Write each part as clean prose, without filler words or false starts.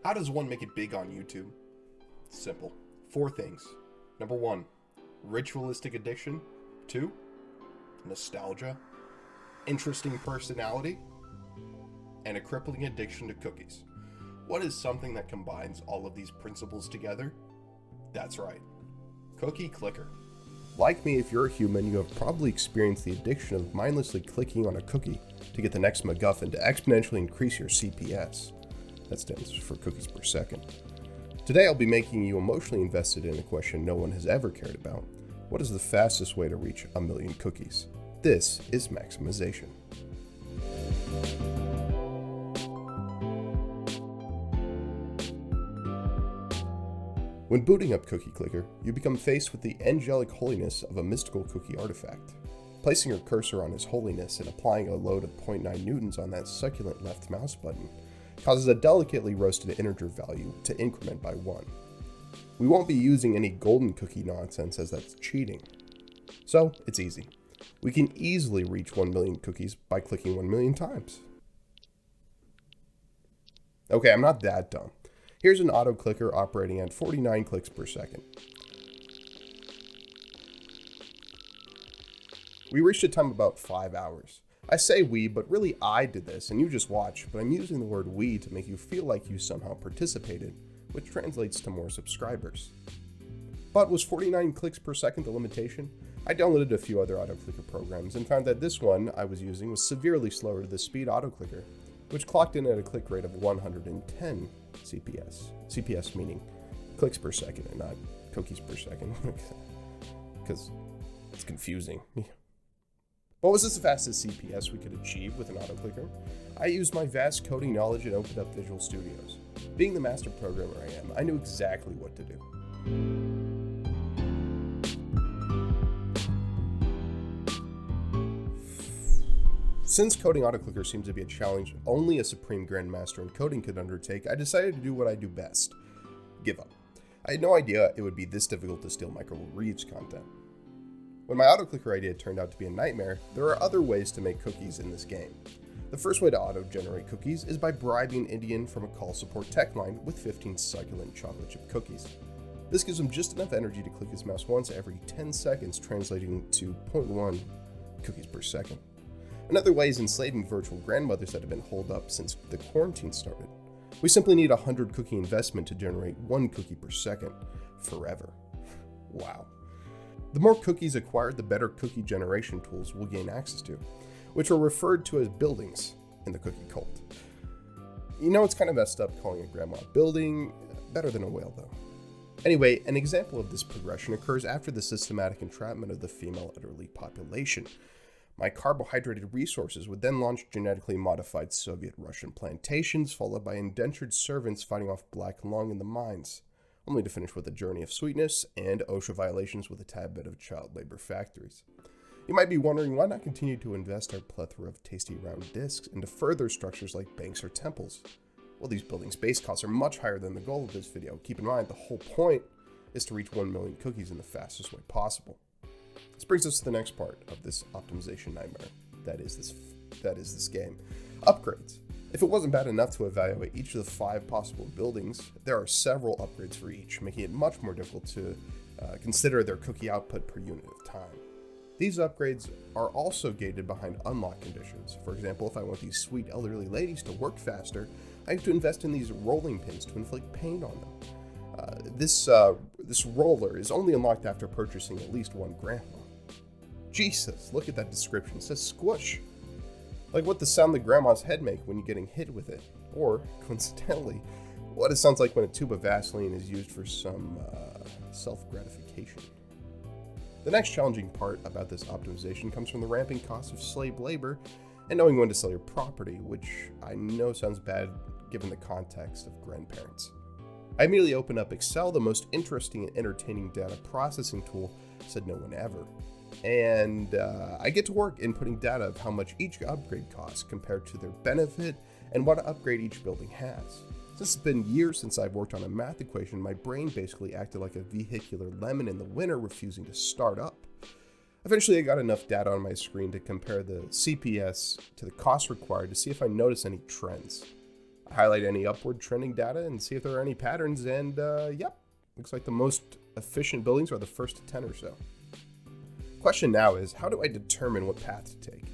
How does one make it big on YouTube? Simple. 4 things. Number 1, ritualistic addiction. 2, nostalgia. Interesting personality. And a crippling addiction to cookies. What is something that combines all of these principles together? That's right. Cookie clicker. Like me, if you're a human, you have probably experienced the addiction of mindlessly clicking on a cookie to get the next MacGuffin to exponentially increase your CPS. That stands for cookies per second. Today I'll be making you emotionally invested in a question no one has ever cared about. What is the fastest way to reach 1,000,000 cookies? This is Maximization. When booting up Cookie Clicker, you become faced with the angelic holiness of a mystical cookie artifact. Placing your cursor on his holiness and applying a load of 0.9 newtons on that succulent left mouse button causes a delicately roasted integer value to increment by 1. We won't be using any golden cookie nonsense as that's cheating. So, it's easy. We can easily reach 1,000,000 cookies by clicking 1,000,000 times. Okay, I'm not that dumb. Here's an auto clicker operating at 49 clicks per second. We reached a time of about 5 hours. I say we, but really I did this and you just watch, but I'm using the word we to make you feel like you somehow participated, which translates to more subscribers. But was 49 clicks per second the limitation? I downloaded a few other auto clicker programs and found that this one I was using was severely slower to the speed auto clicker, which clocked in at a click rate of 110 CPS. CPS meaning clicks per second and not cookies per second, because it's confusing. What was this the fastest CPS we could achieve with an auto clicker? I used my vast coding knowledge and opened up Visual Studios. Being the master programmer I am, I knew exactly what to do. Since coding autoclicker seems to be a challenge only a supreme grandmaster in coding could undertake, I decided to do what I do best: give up. I had no idea it would be this difficult to steal Michael Reeves content. When my autoclicker idea turned out to be a nightmare, there are other ways to make cookies in this game. The first way to auto-generate cookies is by bribing Indian from a call support tech line with 15 succulent chocolate chip cookies. This gives him just enough energy to click his mouse once every 10 seconds, translating to 0.1 cookies per second. Another way is enslaving virtual grandmothers that have been holed up since the quarantine started. We simply need 100 cookie investment to generate 1 cookie per second, forever. Wow. The more cookies acquired, the better cookie generation tools we'll gain access to, which are referred to as buildings in the cookie cult. You know, it's kind of messed up calling a grandma a building, better than a whale though. Anyway, an example of this progression occurs after the systematic entrapment of the female elderly population. My carbohydrated resources would then launch genetically modified Soviet Russian plantations, followed by indentured servants fighting off black lung in the mines, only to finish with a journey of sweetness and OSHA violations with a tad bit of child labor factories. You might be wondering, why not continue to invest our plethora of tasty round discs into further structures like banks or temples? Well, these buildings' base costs are much higher than the goal of this video. Keep in mind, the whole point is to reach 1,000,000 cookies in the fastest way possible. This brings us to the next part of this optimization nightmare. That is this game. Upgrades. If it wasn't bad enough to evaluate each of the 5 possible buildings, there are several upgrades for each, making it much more difficult to consider their cookie output per unit of time. These upgrades are also gated behind unlock conditions. For example, if I want these sweet elderly ladies to work faster, I have to invest in these rolling pins to inflict pain on them. This roller is only unlocked after purchasing at least 1 grandma. Jesus, look at that description. It says squish. Like what the sound the grandma's head make when you're getting hit with it. Or, coincidentally, what it sounds like when a tube of Vaseline is used for some self-gratification. The next challenging part about this optimization comes from the ramping costs of slave labor and knowing when to sell your property, which I know sounds bad given the context of grandparents. I immediately opened up Excel, the most interesting and entertaining data processing tool, said no one ever. And I get to work inputting data of how much each upgrade costs compared to their benefit and what upgrade each building has. Since it's been years since I've worked on a math equation, my brain basically acted like a vehicular lemon in the winter refusing to start up. Eventually I got enough data on my screen to compare the CPS to the cost required to see if I noticed any trends. highlight any upward trending data and see if there are any patterns, and yep, looks like the most efficient buildings are the first 10 or so. Question now is, how do I determine what path to take?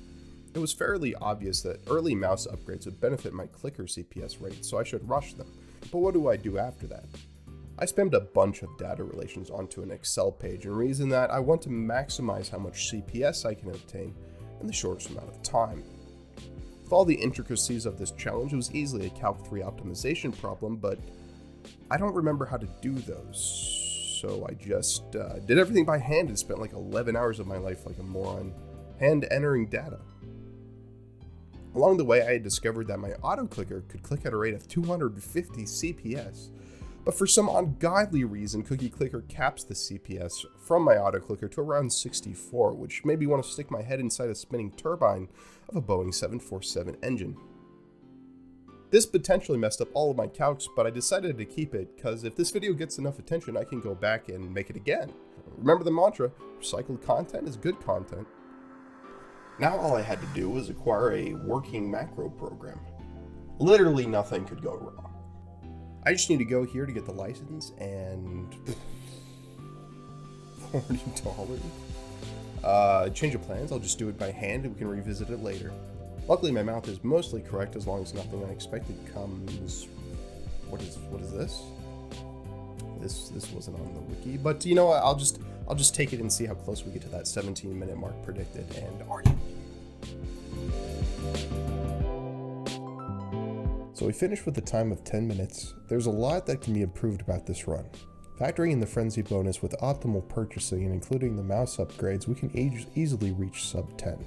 It was fairly obvious that early mouse upgrades would benefit my clicker CPS rate, so I should rush them. But what do I do after that? I spammed a bunch of data relations onto an Excel page and reasoned that I want to maximize how much CPS I can obtain in the shortest amount of time. With all the intricacies of this challenge, it was easily a Calc 3 optimization problem, but I don't remember how to do those, so I just did everything by hand and spent like 11 hours of my life like a moron, hand entering data. Along the way, I had discovered that my auto clicker could click at a rate of 250 CPS, but for some ungodly reason, Cookie Clicker caps the CPS from my auto clicker to around 64, which made me want to stick my head inside a spinning turbine of a Boeing 747 engine. This potentially messed up all of my calcs, but I decided to keep it because if this video gets enough attention, I can go back and make it again. Remember the mantra, recycled content is good content. Now all I had to do was acquire a working macro program. Literally nothing could go wrong. I just need to go here to get the license and $40. Change of plans, I'll just do it by hand and we can revisit it later. Luckily my math is mostly correct as long as nothing unexpected comes. What is this? This wasn't on the wiki, but you know what, I'll just take it and see how close we get to that 17-minute mark predicted, and are you? So we finished with a time of 10 minutes. There's a lot that can be improved about this run. Factoring in the frenzy bonus with optimal purchasing and including the mouse upgrades, we can easily reach sub 10.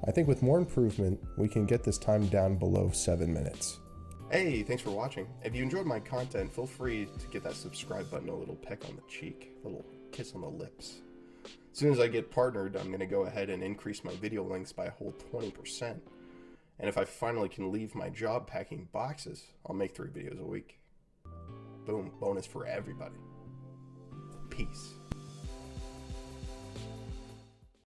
I think with more improvement, we can get this time down below 7 minutes. Hey, thanks for watching. If you enjoyed my content, feel free to give that subscribe button a little peck on the cheek, a little kiss on the lips. As soon as I get partnered, I'm going to go ahead and increase my video lengths by a whole 20%. And if I finally can leave my job packing boxes, I'll make 3 videos a week. Boom, bonus for everybody. Peace.